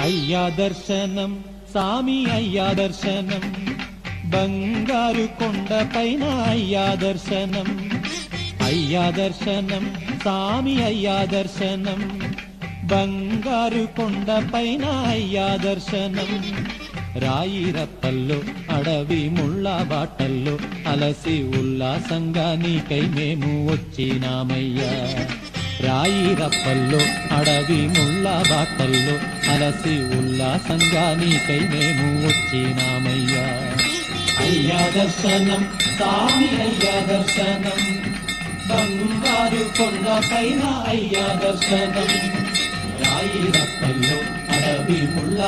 అయ్యా దర్శనం సామి అయ్యా దర్శనం బంగారు కొండ పైన అయ్యా దర్శనం అయ్యా దర్శనం సామి అయ్యా దర్శనం బంగారు కొండ పైన అయ్యా దర్శనం రాయిరప్పల్లో అడవి ముళ్ళ బాటల్లో అలసి ఉల్లాసంగా నీకై మేము వచ్చినామయ్యా రాయిరప్పల్లో అడవి ముళ్ళ బాటల్లో అలసి ఉల్లాసంగా నీకై మేము వచ్చినామయ్యా అయ్యా దర్శనం సామి అయ్యా దర్శనం బంగారు కొండ పైన అయ్యా దర్శనం రాయిరప్పల్లో అడవి ముళ్ళ